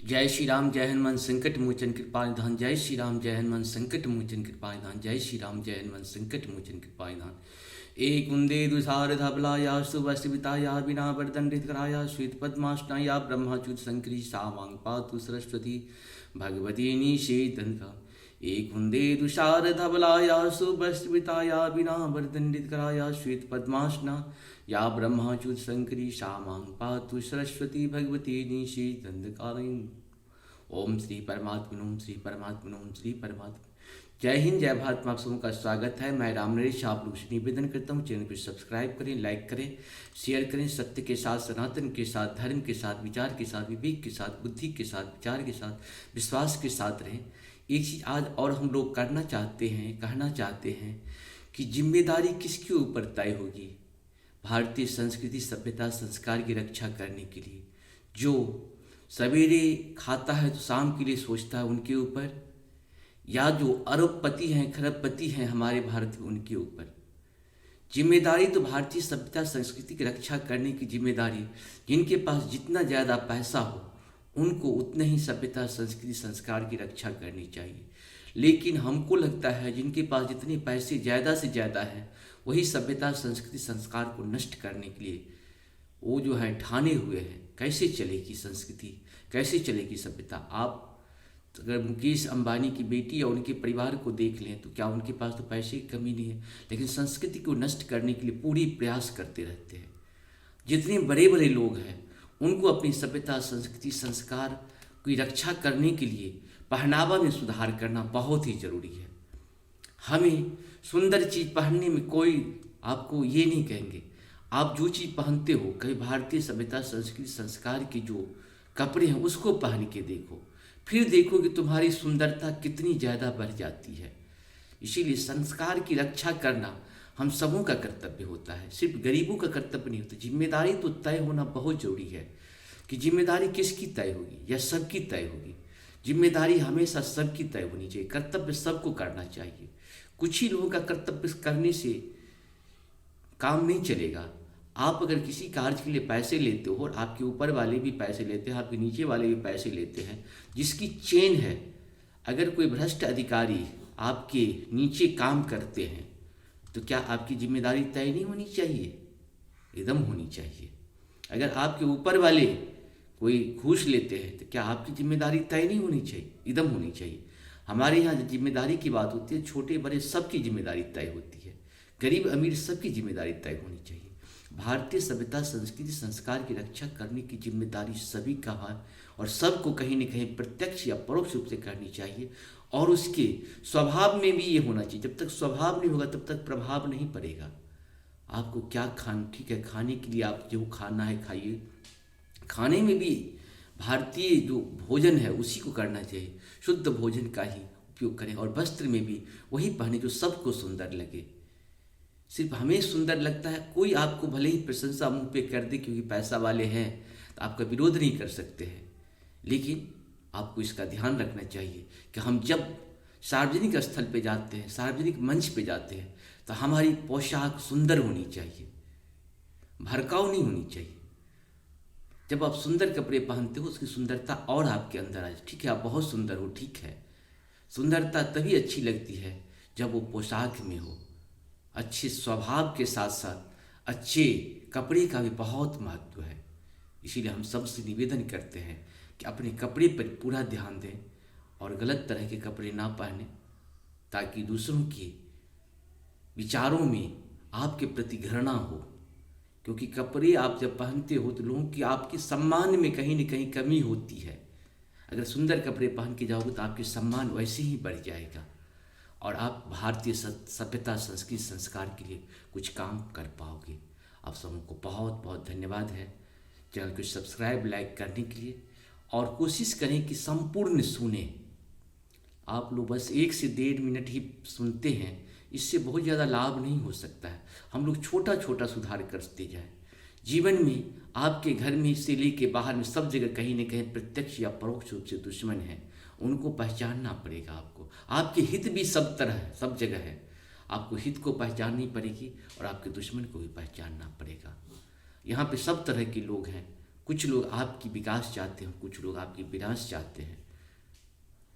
जय श्री राम जय हनुमान संकट मोचन कृपा निधान। जय श्री राम जय हनुमान संकट मोचन कृपा निधान। जय श्री राम जय हनुमान संकट मोचन कृपा निधान। एक कुंदे दुसार धबलाया सुवस्विताया बिना वरदंडित कराया श्वेत पद्मासनाया ब्रह्माच्युत शंकरी सावांग पातु सरस्वती भगवती निषेधन। एक कुंदे दुषार धबलाया सुवस्विताया बिना वरदंडित कराया श्वेत पद्मासना या ब्रह्माच्युत शंकरी शामां पातु सरस्वती भगवती निषेधंधकारिणी। ओम श्री परमात्मन ओम श्री परमात्मन ओम श्री परमात्मा। जय हिंद जय भारत में आप सबों का स्वागत है। मैं राम नरेश आप लोग से निवेदन करता हूँ, चैनल को सब्सक्राइब करें, लाइक करें, शेयर करें। सत्य के साथ, सनातन के साथ, धर्म के साथ, विचार के साथ, विवेक के साथ, बुद्धि के साथ, विचार के साथ, विश्वास के साथ रहें। एक चीज़ आज और हम लोग करना चाहते हैं, कहना चाहते हैं कि जिम्मेदारी किसके ऊपर तय होगी। भारतीय संस्कृति सभ्यता संस्कार की रक्षा करने के लिए जो सवेरे खाता है तो शाम के लिए सोचता है उनके ऊपर, या जो अरबपति हैं खरबपति हैं हमारे भारत में उनके ऊपर जिम्मेदारी। तो भारतीय सभ्यता संस्कृति की रक्षा करने की जिम्मेदारी जिनके पास जितना ज़्यादा पैसा हो उनको उतने ही सभ्यता संस्कृति संस्कार की रक्षा करनी चाहिए। लेकिन हमको लगता है जिनके पास जितने पैसे ज़्यादा से ज़्यादा हैं वही सभ्यता संस्कृति संस्कार को नष्ट करने के लिए वो जो है ठाने हुए हैं। कैसे चलेगी संस्कृति, कैसे चलेगी सभ्यता। आप अगर मुकेश अंबानी की बेटी या उनके परिवार को देख लें तो क्या उनके पास तो पैसे की कमी नहीं है, लेकिन संस्कृति को नष्ट करने के लिए पूरी प्रयास करते रहते हैं। जितने बड़े बड़े लोग हैं उनको अपनी सभ्यता संस्कृति संस्कार की रक्षा करने के लिए पहनावा में सुधार करना बहुत ही ज़रूरी है। हमें सुंदर चीज़ पहनने में कोई आपको ये नहीं कहेंगे। आप जो चीज़ पहनते हो, कभी भारतीय सभ्यता संस्कृति संस्कार के जो कपड़े हैं उसको पहन के देखो, फिर देखो कि तुम्हारी सुंदरता कितनी ज़्यादा बढ़ जाती है। इसीलिए संस्कार की रक्षा करना हम सबों का कर्तव्य होता है, सिर्फ गरीबों का कर्तव्य नहीं होता। जिम्मेदारी तो तय होना बहुत ज़रूरी है कि जिम्मेदारी किसकी तय होगी या सबकी तय होगी। जिम्मेदारी हमेशा सबकी तय होनी चाहिए, कर्तव्य सबको करना चाहिए। कुछ ही लोगों का कर्तव्य करने से काम नहीं चलेगा। आप अगर किसी कार्य के लिए पैसे लेते हो और आपके ऊपर वाले भी पैसे लेते हैं, आपके नीचे वाले भी पैसे लेते हैं, जिसकी चेन है, अगर कोई भ्रष्ट अधिकारी आपके नीचे काम करते हैं तो क्या आपकी जिम्मेदारी तय नहीं होनी चाहिए? एकदम होनी चाहिए। अगर आपके ऊपर वाले कोई घूस लेते हैं तो क्या आपकी जिम्मेदारी तय नहीं होनी चाहिए? एकदम होनी चाहिए। हमारे यहाँ जिम्मेदारी की बात होती है, छोटे बड़े सबकी जिम्मेदारी तय होती है, गरीब अमीर सबकी जिम्मेदारी तय होनी चाहिए। भारतीय सभ्यता संस्कृति संस्कार की रक्षा करने की जिम्मेदारी सभी का है और सबको कहीं न कहीं प्रत्यक्ष या परोक्ष रूप से करनी चाहिए। और उसके स्वभाव में भी ये होना चाहिए। जब तक स्वभाव नहीं होगा तब तक प्रभाव नहीं पड़ेगा। आपको क्या ठीक है, खाने के लिए आप जो खाना है खाइए, खाने में भी भारतीय जो भोजन है उसी को करना चाहिए, शुद्ध भोजन का ही उपयोग करें। और वस्त्र में भी वही पहने जो सबको सुंदर लगे। सिर्फ हमें सुंदर लगता है, कोई आपको भले ही प्रशंसा मुंह पे कर दे क्योंकि पैसा वाले हैं तो आपका विरोध नहीं कर सकते हैं, लेकिन आपको इसका ध्यान रखना चाहिए कि हम जब सार्वजनिक स्थल पे जाते हैं, सार्वजनिक मंच पे जाते हैं तो हमारी पोशाक सुंदर होनी चाहिए, भड़काऊ नहीं होनी चाहिए। जब आप सुंदर कपड़े पहनते हो उसकी सुंदरता और आपके अंदर आ जाए। ठीक है, आप बहुत सुंदर हो, ठीक है, सुंदरता तभी अच्छी लगती है जब वो पोशाक में हो। अच्छे स्वभाव के साथ साथ अच्छे कपड़े का भी बहुत महत्व है। इसीलिए हम सबसे निवेदन करते हैं कि अपने कपड़े पर पूरा ध्यान दें और गलत तरह के कपड़े ना पहने, ताकि दूसरों के विचारों में आपके प्रति घृणा हो। क्योंकि कपड़े आप जब पहनते हो तो लोगों की आपके सम्मान में कहीं न कहीं कमी होती है। अगर सुंदर कपड़े पहन के जाओगे तो आपके सम्मान वैसे ही बढ़ जाएगा और आप भारतीय सभ्यता संस्कृति संस्कार के लिए कुछ काम कर पाओगे। आप सबों को बहुत बहुत धन्यवाद है चैनल को सब्सक्राइब लाइक करने के लिए। और कोशिश करें कि संपूर्ण सुने। आप लोग बस 1 से 1.5 मिनट ही सुनते हैं, इससे बहुत ज़्यादा लाभ नहीं हो सकता है। हम लोग छोटा छोटा सुधार करते जाए। जीवन में आपके घर में से लेके बाहर में सब जगह कहीं न कहीं प्रत्यक्ष या परोक्ष रूप से दुश्मन है, उनको पहचानना पड़ेगा। आपको आपके हित भी सब तरह है, सब जगह है। आपको हित को पहचाननी पड़ेगी और आपके दुश्मन को भी पहचानना पड़ेगा। यहाँ पे सब तरह के लोग हैं, कुछ लोग आपकी विकास चाहते हैं, कुछ लोग आपकी विनाश चाहते हैं।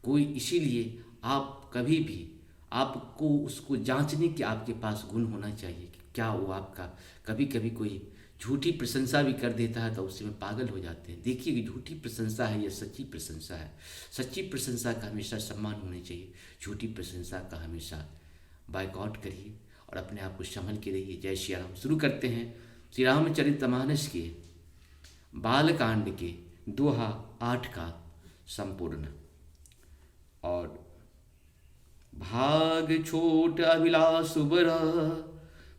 कोई इसीलिए आप कभी भी आपको उसको जांचने के आपके पास गुण होना चाहिए कि क्या वो आपका, कभी कभी कोई झूठी प्रशंसा भी कर देता है तो उससे में पागल हो जाते हैं। देखिए कि झूठी प्रशंसा है या सच्ची प्रशंसा है। सच्ची प्रशंसा का हमेशा सम्मान होना चाहिए, झूठी प्रशंसा का हमेशा बायकॉट करिए और अपने आप को संभल के रहिए। जय श्री राम। शुरू करते हैं श्री रामचरितमानस के बालकांड के दोहा 8 का संपूर्ण। और भाग छोट अभिलाष बड़ा,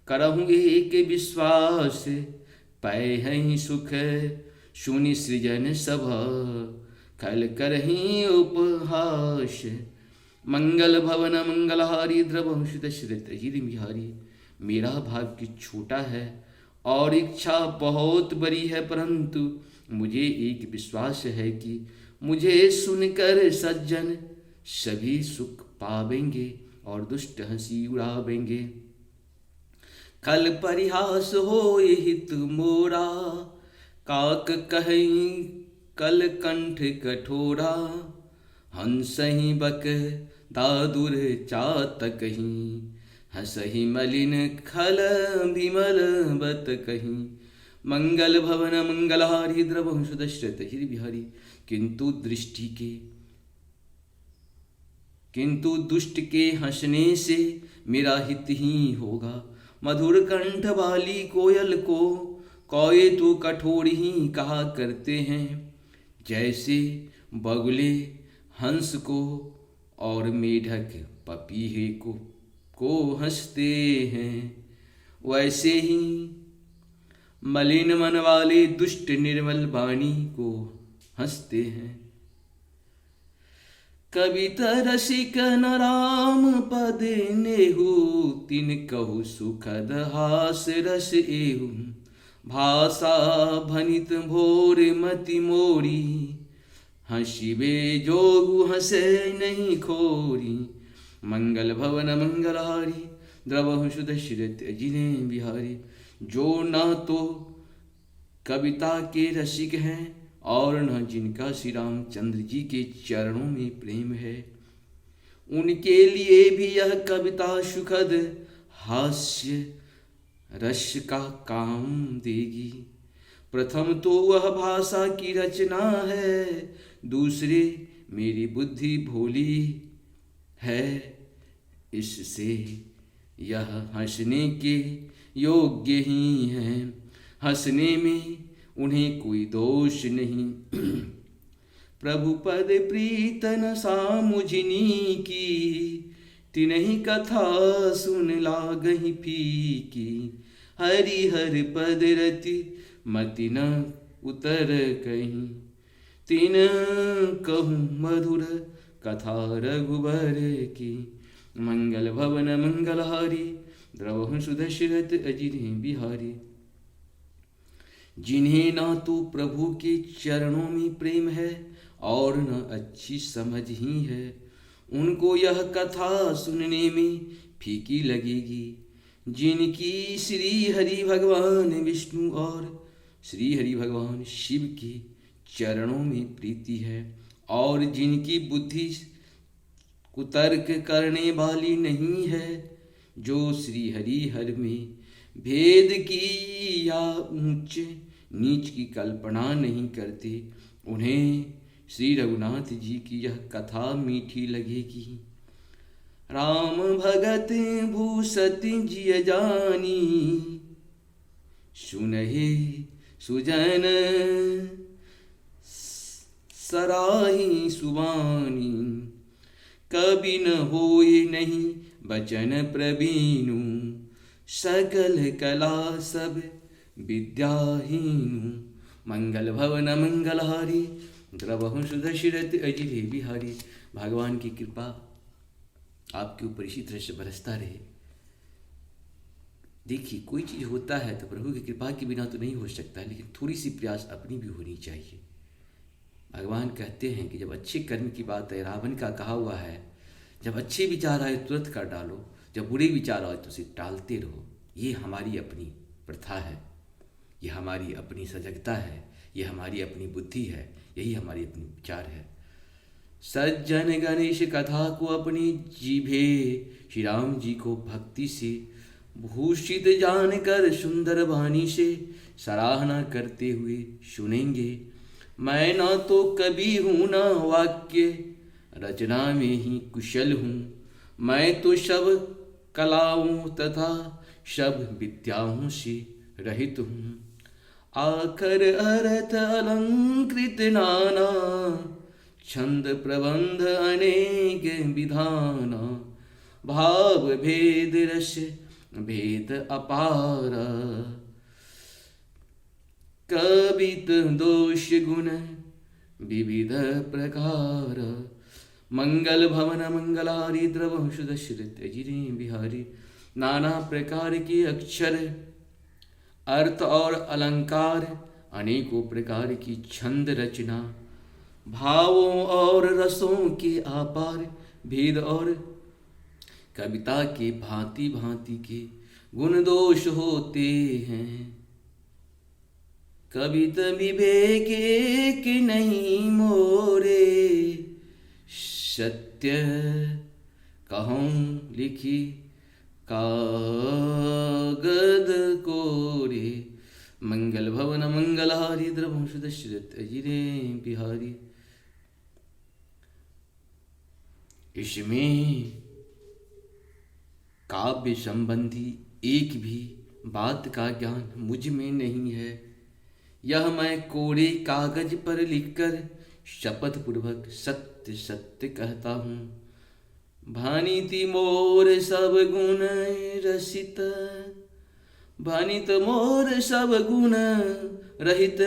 करहूँ एक विश्वास, पै हैं सुख सुनि सृजन सब, खल करही उपहास। मंगल भवन मंगलहारी, द्रवंशुत श्रित बिहारी। मेरा भाग्य छोटा है और इच्छा बहुत बड़ी है, परंतु मुझे एक विश्वास है कि मुझे सुनकर सज्जन सभी सुख पावेंगे और दुष्ट हंसी उड़ावेंगे। कल परिहास हो हित मोरा, काक कहीं कल कंठ कठोरा। हंसही बक दादुर चातक कहीं, हंसही मलिन खल विमल बत कहीं। मंगल भवन मंगलहारी, द्रवंशुत श्रित बिहारी। किंतु दुष्ट के हंसने से मेरा हित ही होगा। मधुर कंठ वाली कोयल को कोए तो कठोर ही कहा करते हैं। जैसे बगुले हंस को और मेढक पपीहे को हंसते हैं, वैसे ही मलिन मन वाले दुष्ट निर्मल वाणी को हंसते हैं। कविता रसिक न राम पद नेहु, तिन कहु सुखद हास रस एहु। भाषा भनित भोर मति मोरी, हंसिबे जोगु हंसे नहीं खोरी। मंगल भवन मंगलहारी, द्रवहु सुध श्रित जिने बिहारी। जो न तो कविता के रसिक हैं और न जिनका श्री रामचंद्र जी के चरणों में प्रेम है, उनके लिए भी यह कविता सुखद हास्य रस का काम देगी। प्रथम तो वह भाषा की रचना है, दूसरे मेरी बुद्धि भोली है। इससे यह हंसने के योग्य ही हैं, हंसने में उन्हें कोई दोष नहीं। प्रभु पद प्रीतन सामुझनी की, तिन्ही कथा सुन लागहि फीकी। हरि हर पद रति मति न उतर कहीं, तिन कहूँ मधुर कथा रघुबर की। मंगल भवन मंगलहारी, द्रवहु सुध श्रित अजिरे बिहारी। जिन्हें ना तो प्रभु के चरणों में प्रेम है और न अच्छी समझ ही है, उनको यह कथा सुनने में फीकी लगेगी। जिनकी श्री हरि भगवान विष्णु और श्री हरि भगवान शिव के चरणों में प्रीति है, और जिनकी बुद्धि कुतर्क करने वाली नहीं है, जो श्री हरि हर में भेद की या ऊंच नीच की कल्पना नहीं करते, उन्हें श्री रघुनाथ जी की यह कथा मीठी लगेगी। राम भगत भूसत जिय जानी, सुनहि सुजन सराही सुबानी। कभी न होए नहीं बचन प्रवीणु, सकल कला सब विद्याहीनु। मंगल भवन मंगलहारी, द्रवहु सुध श्रित अजिरे बिहारी। भगवान की कृपा आपके ऊपर इसी तरह से बरसता रहे। देखिए, कोई चीज़ होता है तो प्रभु की कृपा के बिना तो नहीं हो सकता है, लेकिन थोड़ी सी प्रयास अपनी भी होनी चाहिए। भगवान कहते हैं कि जब अच्छे कर्म की बात है, रावण का कहा हुआ है, जब अच्छे विचार आए तुरंत कर डालो, जब बुरे विचार आए तो उसे टालते रहो। ये हमारी अपनी प्रथा है, ये हमारी अपनी सजगता है, ये हमारी अपनी बुद्धि है, यही हमारी अपनी विचार है। सज्जन गणेश कथा को अपनी जीभे श्री राम जी को भक्ति से भूषित जानकर सुंदर वाणी से सराहना करते हुए सुनेंगे। मैं न तो कवि हूँ न वाक्य रचना में ही कुशल हूँ, मैं तो सब कलाओं तथा सब विद्याओं से रहित हूँ। आखर अर्थ अलंकृत नाना, छंद प्रबंध अनेक विधाना, भाव भेद रस भेद अपार, कवित दोष गुण विविध प्रकार, मंगल भवन मंगलारी द्रवंश दशरथ अजिरे बिहारी। नाना प्रकार के अक्षर, अर्थ और अलंकार, अनेकों प्रकार की छंद रचना, भावों और रसों के आपार भेद और कविता के भांति भांति के गुण दोष होते हैं। कवित विवेक एक नहीं मोरे, सत्य कहूँ लिखी कागद कोरे। मंगल भवन मंगलहारी द्रवंश दशरथ अजिरे बिहारी। इसमें काव्य संबंधी एक भी बात का ज्ञान मुझ में नहीं है। यह मैं कोरे कागज पर लिखकर शपथ पूर्वक सत्य सत्य कहता हूँ। भानिति मोर सब गुण रसित, भानित मोर सब गुण रहित,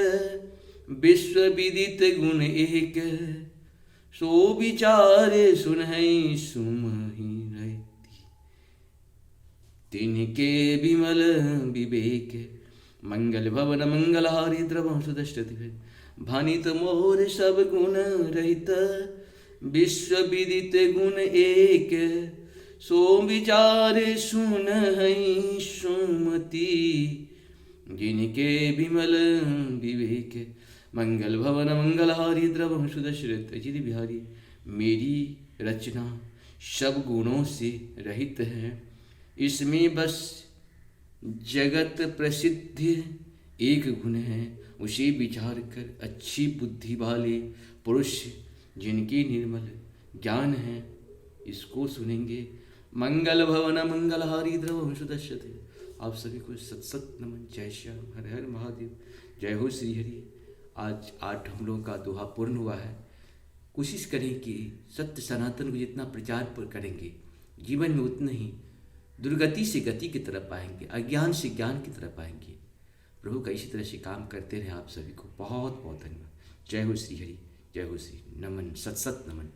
विश्व विदित गुण एक, सो विचारे सुनहि सुमहि रहती। तिनके विमल विवेक, मंगल भवन मंगलहारी द्रवंश दशरथ। भानित मोर सब गुण रहित, विश्व विदित गुण एक, सो विचार सुनहि सुमति। जिनके विमल विवेक, मंगल भवन मंगलहारी द्रवंश दशरथ अजित बिहारी। मेरी रचना सब गुणों से रहित है। इसमें बस जगत प्रसिद्ध एक गुण है, उसे विचार कर अच्छी बुद्धि वाले पुरुष जिनकी निर्मल ज्ञान है इसको सुनेंगे। मंगल भवन मंगलहारी द्रवंश दशरथ। आप सभी को सत सत नमन। जय श्याम, हर हर महादेव, जय हो श्री हरि। आज 8 हम लोगों का दोहा पूर्ण हुआ है। कोशिश करें कि सत्य सनातन को जितना प्रचार करेंगे जीवन में उतना ही दुर्गति से गति की तरफ आएंगे, अज्ञान से ज्ञान की तरफ आएंगे। प्रभु का इसी तरह से काम करते रहे। आप सभी को बहुत बहुत धन्यवाद। जय हो श्री हरि, जय हो श्री। नमन, सत सत नमन।